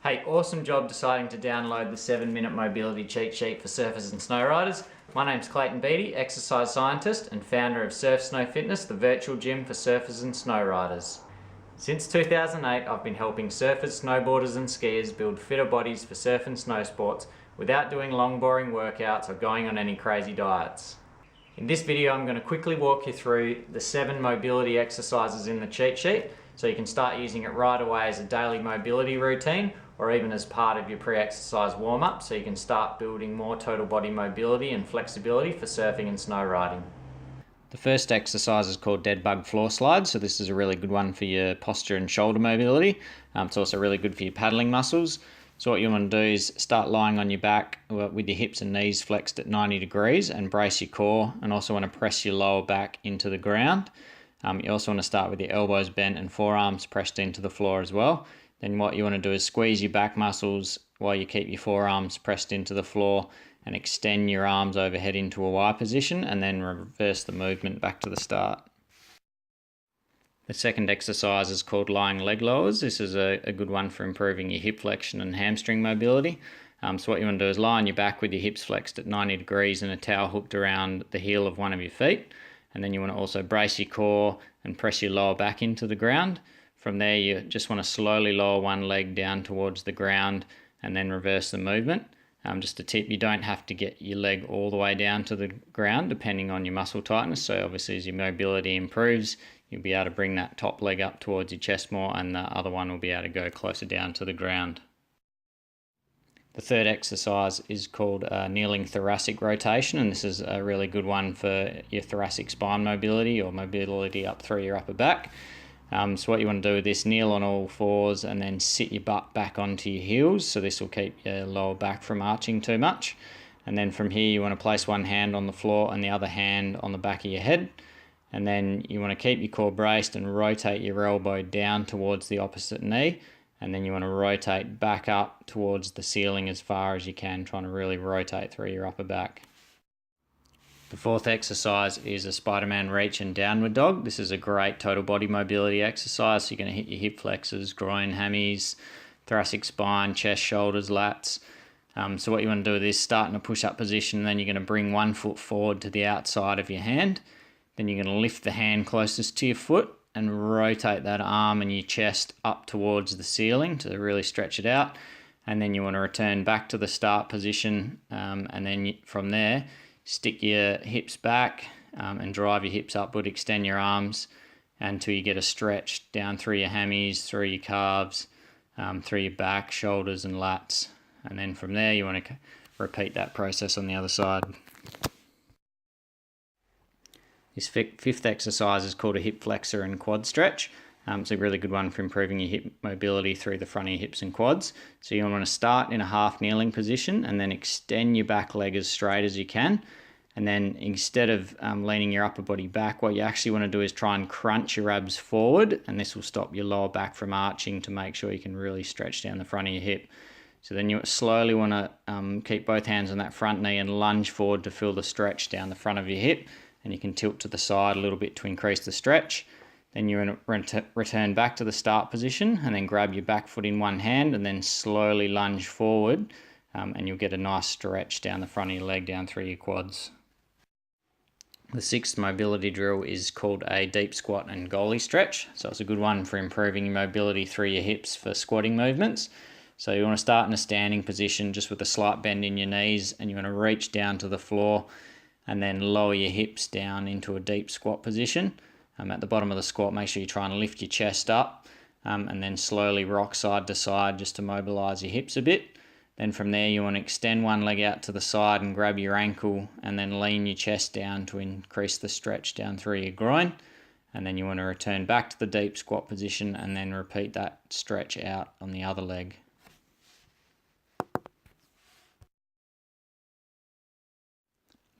Hey, awesome job deciding to download the 7-minute mobility cheat sheet for surfers and snow riders. My name's Clayton Beattie, exercise scientist and founder of Surf Snow Fitness, the virtual gym for surfers and snow riders. Since 2008, I've been helping surfers, snowboarders and skiers build fitter bodies for surf and snow sports without doing long boring workouts or going on any crazy diets. In this video, I'm going to quickly walk you through the 7 mobility exercises in the cheat sheet so you can start using it right away as a daily mobility routine or even as part of your pre-exercise warm-up so you can start building more total body mobility and flexibility for surfing and snow riding. The first exercise is called dead bug floor slide, so this is a really good one for your posture and shoulder mobility. It's also really good for your paddling muscles. So what you want to do is start lying on your back with your hips and knees flexed at 90 degrees and brace your core, and also want to press your lower back into the ground. You also want to start with your elbows bent and forearms pressed into the floor as well. Then what you want to do is squeeze your back muscles while you keep your forearms pressed into the floor and extend your arms overhead into a Y position, and then reverse the movement back to the start. The second exercise is called lying leg lowers. This is a good one for improving your hip flexion and hamstring mobility. So what you want to do is lie on your back with your hips flexed at 90 degrees and a towel hooked around the heel of one of your feet. And then you want to also brace your core and press your lower back into the ground. From there, you just want to slowly lower one leg down towards the ground and then reverse the movement. Just a tip, you don't have to get your leg all the way down to the ground depending on your muscle tightness. So obviously as your mobility improves, you'll be able to bring that top leg up towards your chest more, and the other one will be able to go closer down to the ground. The third exercise is called kneeling thoracic rotation, and this is a really good one for your thoracic spine mobility or mobility up through your upper back. So what you want to do with this, kneel on all fours and then sit your butt back onto your heels. So this will keep your lower back from arching too much. And then from here you want to place one hand on the floor and the other hand on the back of your head. And then you want to keep your core braced and rotate your elbow down towards the opposite knee. And then you want to rotate back up towards the ceiling as far as you can, trying to really rotate through your upper back. The fourth exercise is a Spider-Man reach and downward dog. This is a great total body mobility exercise. So you're going to hit your hip flexors, groin, hammies, thoracic spine, chest, shoulders, lats. So what you want to do is start in a push-up position, and then you're going to bring one foot forward to the outside of your hand. Then you're going to lift the hand closest to your foot and rotate that arm and your chest up towards the ceiling to really stretch it out. And then you want to return back to the start position, and then from there, stick your hips back and drive your hips upward, extend your arms until you get a stretch down through your hammies, through your calves, through your back, shoulders and lats. And then from there you want to repeat that process on the other side. This fifth exercise is called a hip flexor and quad stretch. It's a really good one for improving your hip mobility through the front of your hips and quads. So you want to start in a half kneeling position and then extend your back leg as straight as you can. And then instead of leaning your upper body back, what you actually want to do is try and crunch your abs forward, and this will stop your lower back from arching to make sure you can really stretch down the front of your hip. So then you slowly want to keep both hands on that front knee and lunge forward to feel the stretch down the front of your hip. And you can tilt to the side a little bit to increase the stretch. Then you want to return back to the start position and then grab your back foot in one hand and then slowly lunge forward, and you'll get a nice stretch down the front of your leg down through your quads. The sixth mobility drill is called a deep squat and goalie stretch. So it's a good one for improving your mobility through your hips for squatting movements. So you want to start in a standing position just with a slight bend in your knees, and you want to reach down to the floor and then lower your hips down into a deep squat position. At the bottom of the squat, make sure you try and lift your chest up, and then slowly rock side to side just to mobilise your hips a bit. Then from there you want to extend one leg out to the side and grab your ankle and then lean your chest down to increase the stretch down through your groin. And then you want to return back to the deep squat position and then repeat that stretch out on the other leg.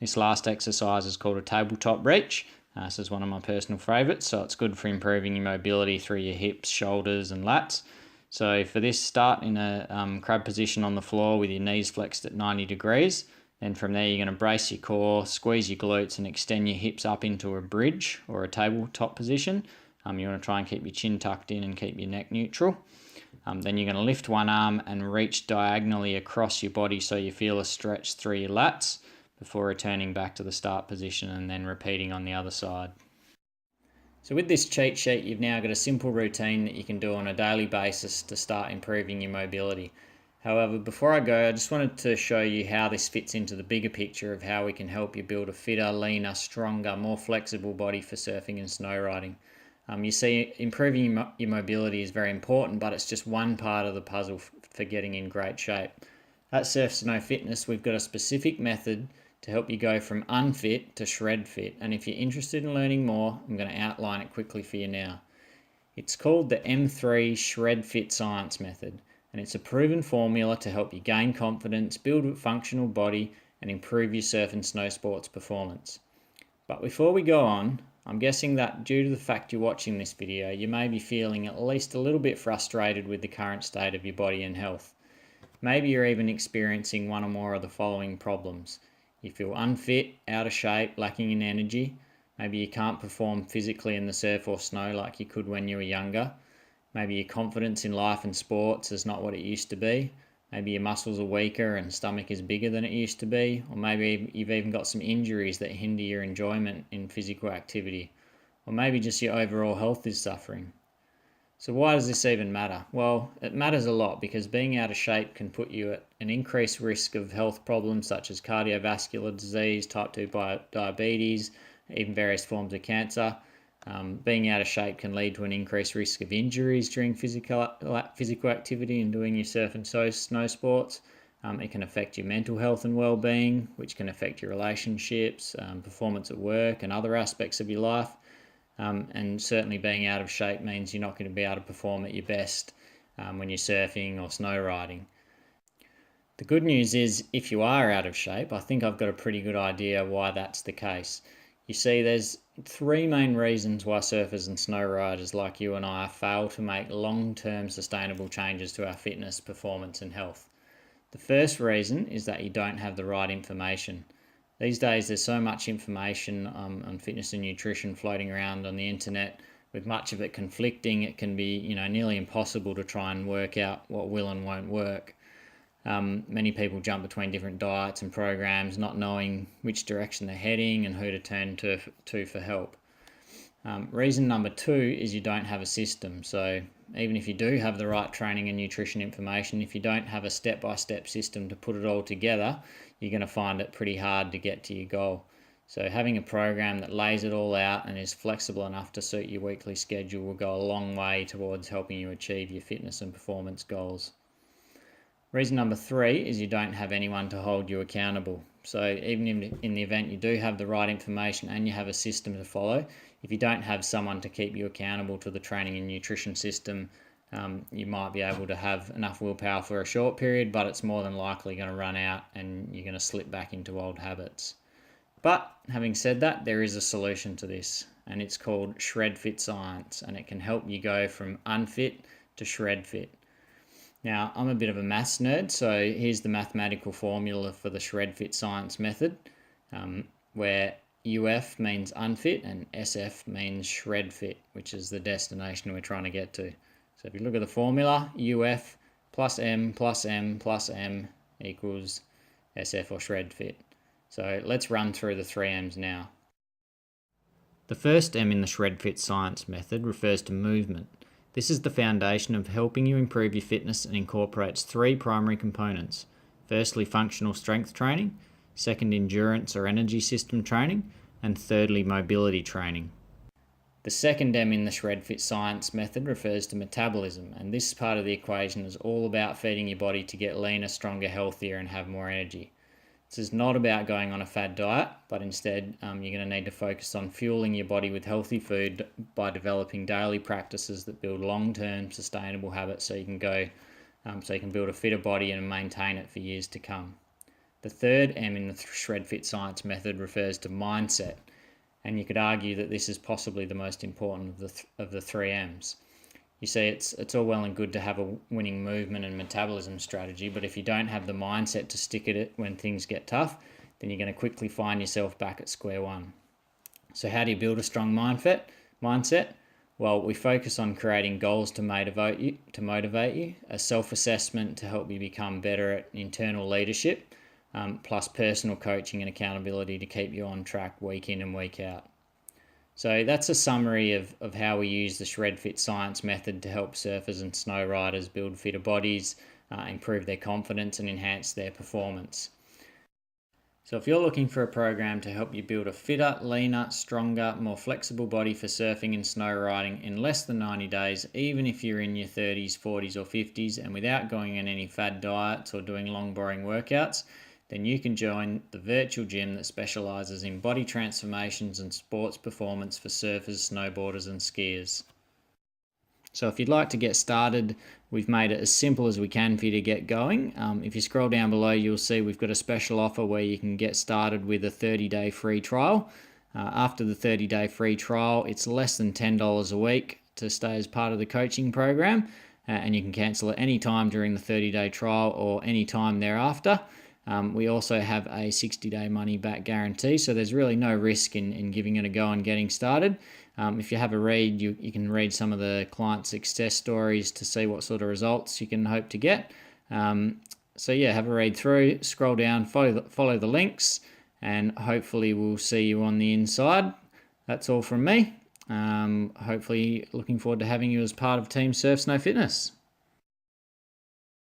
This last exercise is called a tabletop reach. This is one of my personal favourites, so it's good for improving your mobility through your hips, shoulders and lats. So for this, start in a crab position on the floor with your knees flexed at 90 degrees. Then from there you're going to brace your core, squeeze your glutes and extend your hips up into a bridge or a tabletop position. You want to try and keep your chin tucked in and keep your neck neutral. Then you're going to lift one arm and reach diagonally across your body so you feel a stretch through your lats before returning back to the start position and then repeating on the other side. So with this cheat sheet, you've now got a simple routine that you can do on a daily basis to start improving your mobility. However, before I go, I just wanted to show you how this fits into the bigger picture of how we can help you build a fitter, leaner, stronger, more flexible body for surfing and snow riding. You see, improving your mobility is very important, but it's just one part of the puzzle for getting in great shape. At Surf Snow Fitness, we've got a specific method to help you go from unfit to shred fit. And if you're interested in learning more, I'm going to outline it quickly for you now. It's called the M3 Shred Fit Science Method, and it's a proven formula to help you gain confidence, build a functional body, and improve your surf and snow sports performance. But before we go on, I'm guessing that due to the fact you're watching this video, you may be feeling at least a little bit frustrated with the current state of your body and health. Maybe you're even experiencing one or more of the following problems. You feel unfit, out of shape, lacking in energy. Maybe you can't perform physically in the surf or snow like you could when you were younger. Maybe your confidence in life and sports is not what it used to be. Maybe your muscles are weaker and stomach is bigger than it used to be. Or maybe you've even got some injuries that hinder your enjoyment in physical activity. Or maybe just your overall health is suffering. So why does this even matter? Well, it matters a lot because being out of shape can put you at an increased risk of health problems such as cardiovascular disease, type 2 diabetes, even various forms of cancer. Being out of shape can lead to an increased risk of injuries during physical activity and doing your surf and snow sports. It can affect your mental health and well-being, which can affect your relationships, performance at work and other aspects of your life. And certainly being out of shape means you're not going to be able to perform at your best when you're surfing or snow riding. The good news is, if you are out of shape, I think I've got a pretty good idea why that's the case. You see, there's three main reasons why surfers and snow riders like you and I fail to make long-term sustainable changes to our fitness, performance and health. The first reason is that you don't have the right information. These days there's so much information on fitness and nutrition floating around on the internet, with much of it conflicting. It can be nearly impossible to try and work out what will and won't work. Many people jump between different diets and programs, not knowing which direction they're heading and who to turn to for help. Reason number two is you don't have a system. So even if you do have the right training and nutrition information, if you don't have a step-by-step system to put it all together, you're going to find it pretty hard to get to your goal. So having a program that lays it all out and is flexible enough to suit your weekly schedule will go a long way towards helping you achieve your fitness and performance goals. Reason number three is you don't have anyone to hold you accountable. So even in the event you do have the right information and you have a system to follow, if you don't have someone to keep you accountable to the training and nutrition system, you might be able to have enough willpower for a short period, but it's more than likely going to run out and you're going to slip back into old habits. But having said that, there is a solution to this, and it's called Shred Fit Science, and it can help you go from unfit to shred fit. Now, I'm a bit of a maths nerd, so here's the mathematical formula for the Shred Fit Science method, where UF means unfit and SF means shred fit, which is the destination we're trying to get to. So if you look at the formula, UF plus M plus M plus M equals SF or shred fit. So let's run through the three M's now. The first M in the Shred Fit Science method refers to movement. This is the foundation of helping you improve your fitness and incorporates three primary components. Firstly, functional strength training. Second, endurance or energy system training. And thirdly, mobility training. The second M in the Shred Fit Science method refers to metabolism, and this part of the equation is all about feeding your body to get leaner, stronger, healthier and have more energy. This is not about going on a fad diet, but instead you're going to need to focus on fueling your body with healthy food by developing daily practices that build long-term sustainable habits so you can build a fitter body and maintain it for years to come. The third M in the Shred Fit Science method refers to mindset, and you could argue that this is possibly the most important of the three M's. You see, it's all well and good to have a winning movement and metabolism strategy, but if you don't have the mindset to stick at it when things get tough, then you're going to quickly find yourself back at square one. So how do you build a strong mindset? Well, we focus on creating goals to motivate you, a self-assessment to help you become better at internal leadership, plus personal coaching and accountability to keep you on track week in and week out. So that's a summary of how we use the Shred Fit Science method to help surfers and snow riders build fitter bodies, improve their confidence and enhance their performance. So if you're looking for a program to help you build a fitter, leaner, stronger, more flexible body for surfing and snow riding in less than 90 days, even if you're in your 30s, 40s or 50s and without going on any fad diets or doing long boring workouts, then you can join the virtual gym that specialises in body transformations and sports performance for surfers, snowboarders and skiers. So if you'd like to get started, we've made it as simple as we can for you to get going. If you scroll down below, you'll see we've got a special offer where you can get started with a 30-day free trial. After the 30-day free trial, it's less than $10 a week to stay as part of the coaching program, and you can cancel at any time during the 30-day trial or any time thereafter. We also have a 60-day money-back guarantee, so there's really no risk in giving it a go and getting started. If you have a read, you can read some of the client success stories to see what sort of results you can hope to get. So yeah, have a read through, scroll down, follow the links, and hopefully we'll see you on the inside. That's all from me. Hopefully looking forward to having you as part of Team Surf Snow Fitness.